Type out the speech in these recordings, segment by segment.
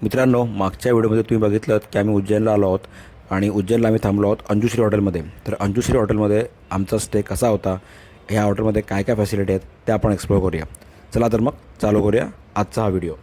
मित्रांनो, मागच्या व्हिडिओमध्ये तुम्ही बघितलं की आम्ही उज्जैनला आलो आहोत आणि उज्जैनला आम्ही थांबलो आहोत अंजुश्री हॉटेलमध्ये. तर अंजुश्री हॉटेलमध्ये आमचा स्टे कसा होता, ह्या हॉटेलमध्ये काय काय फॅसिलिटी आहेत ते आपण एक्सप्लोर करूया. चला तर मग चालू करूया आजचा हा व्हिडिओ.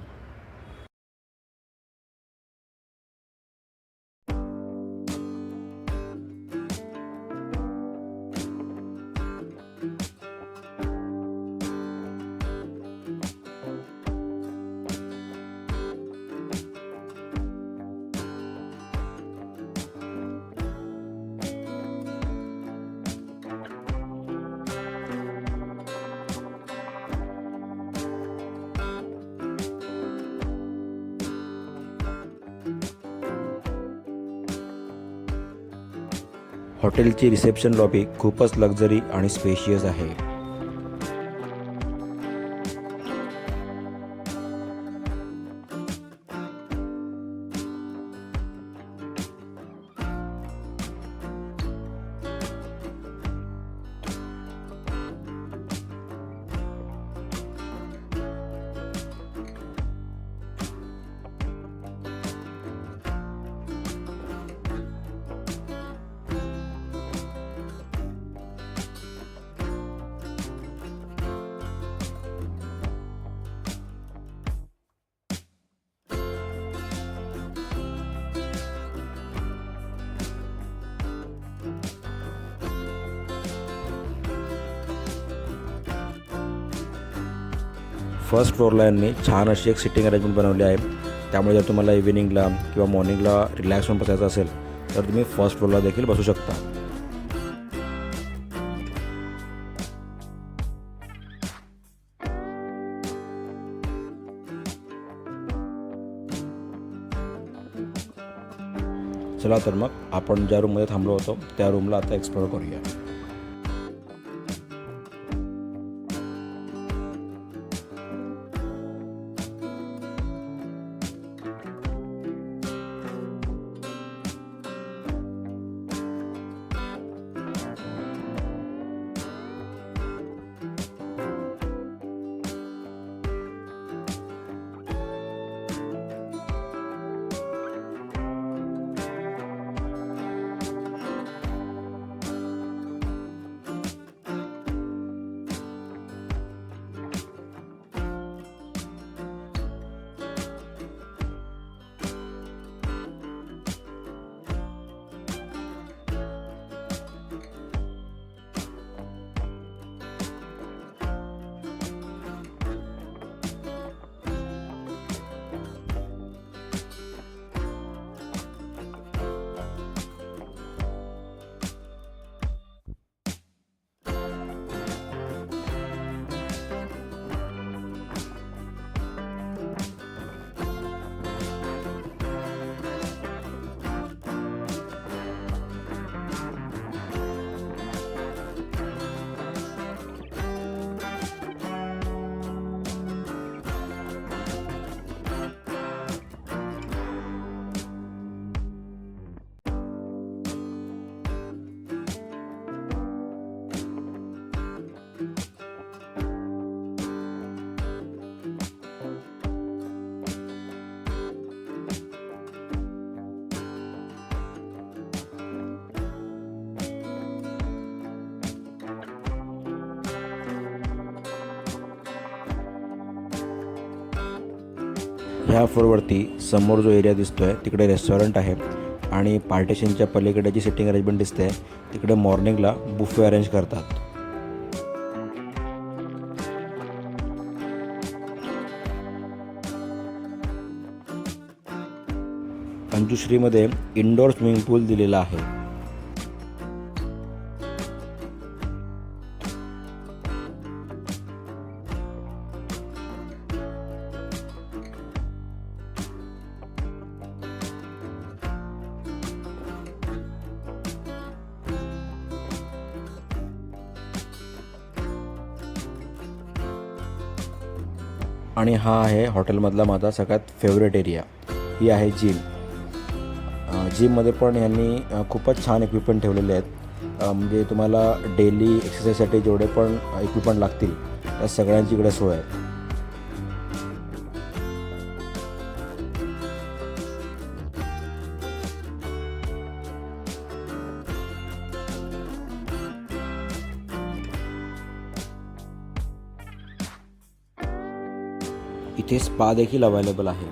हॉटेलची रिसेप्शन लॉबी खूपच लक्झरी आणि स्पेशियस आहे. फर्स्ट फ्लोअरला यांनी छान अशी एक सिटिंग अरेंजमेंट बनवली आहे. त्यामुळे जर तुम्हाला इव्हिनिंगला किंवा मॉर्निंगला रिलॅक्स होऊन बसायचं असेल तर तुम्ही फर्स्ट फ्लोअरला देखील बसू शकता. चला तर मग आपण ज्या रूममध्ये थांबलो होतो त्या रूमला आता एक्सप्लोर करूया. ह्या फ्लोअरवरती समोर जो एरिया दिसतोय तिकडे रेस्टॉरंट आहे आणि पार्टिशनच्या पलीकडे जी सिटिंग अरेंजमेंट दिसते तिकडे मॉर्निंगला बुफे अरेंज करतात. अंजुश्रीमध्ये इंडोर स्विमिंग पूल दिलेला आहे. आणि हा आहे हॉटेलमधला माझा सगळ्यात फेवरेट एरिया. ही आहे जिम. जिममध्ये पण यांनी खूपच छान इक्विपमेंट ठेवलेले आहेत. म्हणजे तुम्हाला डेली एक्सरसाइजसाठी जेवढे पण इक्विपमेंट लागतील त्या सगळ्यांची इकडे सोय आहे. इथे स्पा देखील अवेलेबल आहे.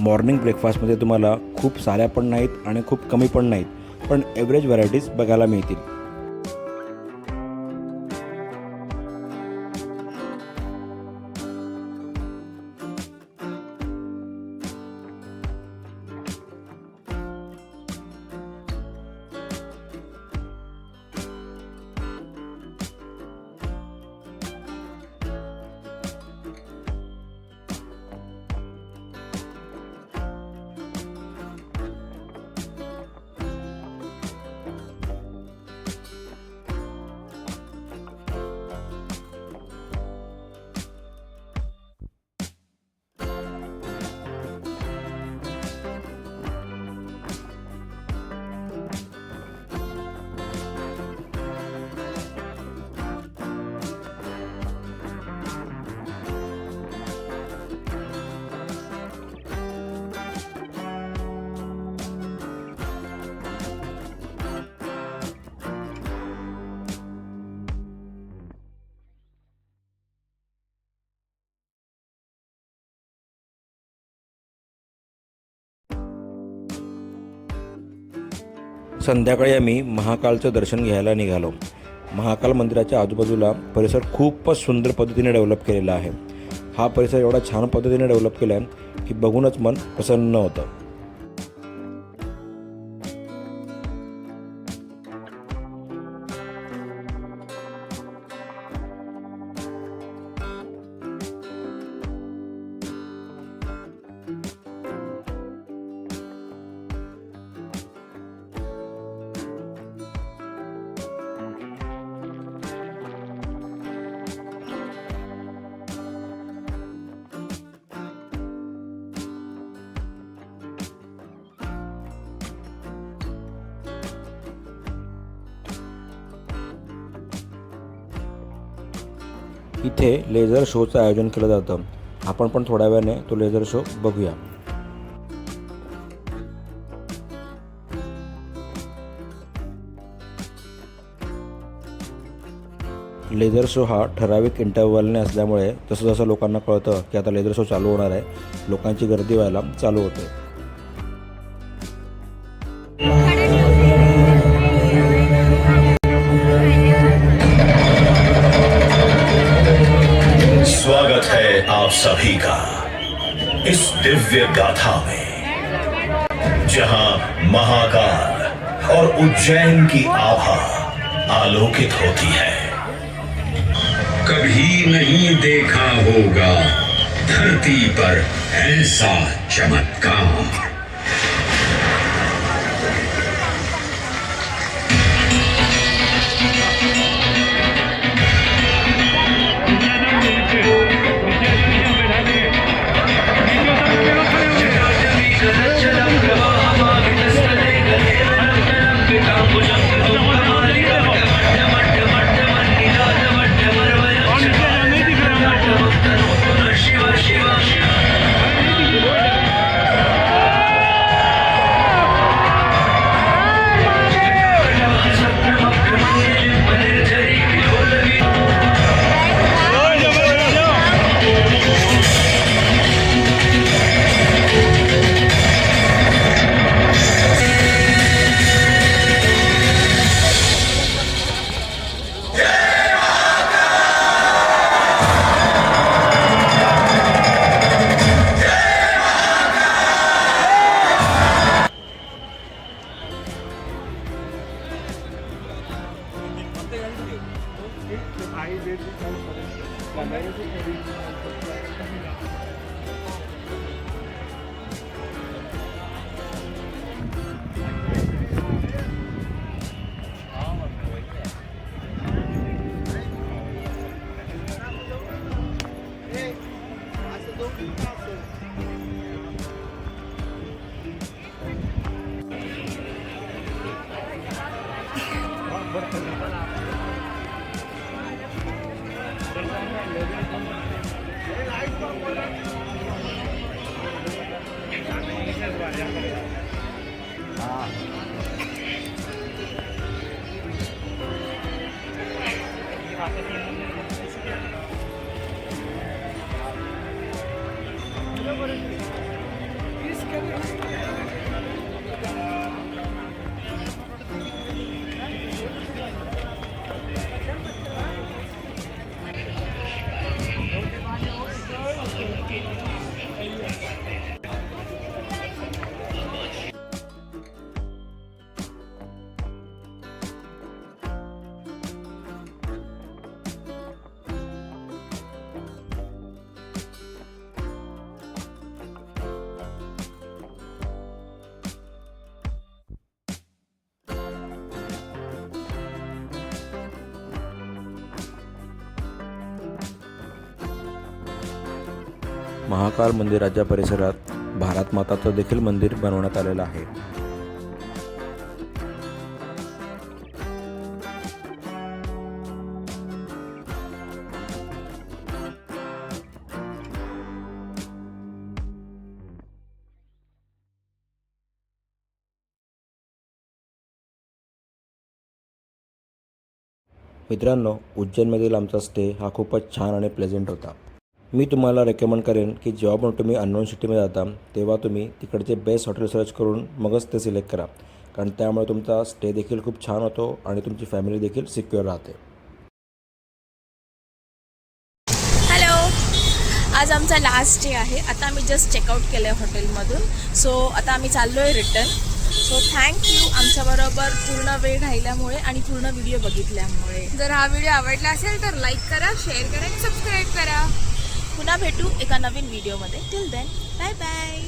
मॉर्निंग ब्रेकफास्टमध्ये तुम्हाला खूप साऱ्या पण नाहीत आणि खूप कमी पण नाहीत, पण एव्हरेज व्हरायटीज बघायला मिळतील. संध्याकाळी आम्ही महाकालचं दर्शन घ्यायला निघालो. महाकाल मंदिराच्या आजूबाजूला परिसर खूपच सुंदर पद्धतीने डेव्हलप केलेला आहे. हा परिसर एवढा छान पद्धतीने डेव्हलप केला आहे की बघूनच मन प्रसन्न होतं. इथे लेझर शोचं आयोजन केलं जातं. आपण पण थोड्या वेळाने तो लेझर शो बघूया. लेझर शो हा ठराविक इंटरव्हलने असल्यामुळे जसं जसं लोकांना कळतं की आता लेझर शो चालू होणार आहे, लोकांची गर्दी व्हायला चालू होते. स्वागत है आप सभी का इस दिव्य गाथा में, जहां महाकाल और उज्जैन की आभा आलोकित होती है. कभी नहीं देखा होगा धरती पर ऐसा चमत्कार. महाकाल मंदिराच्या परिसरात भारत माताचं देखील मंदिर बनवण्यात आलेलं आहे. मित्रांनो, उज्जैनमधील आमचा स्टे हा खूपच छान आणि प्लेझेंट होता. मी तुम्हाला रेकमेंड करेन की जेव्हा पण तुम्ही अननोन सिटीमध्ये जाता तेव्हा तुम्ही तिकडचे बेस्ट हॉटेल सर्च करून मगच ते सिलेक्ट करा, कारण त्यामुळे तुमचा स्टे देखील खूप छान होतो आणि तुमची फॅमिली देखील सिक्युअर राहते. हॅलो, आज आमचा लास्ट डे आहे. आता आम्ही जस्ट चेकआउट केलं आहे हॉटेलमधून. सो आता आम्ही चाललो आहे रिटर्न. सो थँक्यू आमच्याबरोबर पूर्ण वेळ राहिल्यामुळे आणि पूर्ण व्हिडिओ बघितल्यामुळे. जर हा व्हिडिओ आवडला असेल तर लाईक करा, शेअर करा आणि सबस्क्राईब करा. पुन्हा भेटू एका नवीन व्हिडिओमध्ये. Till then, bye bye.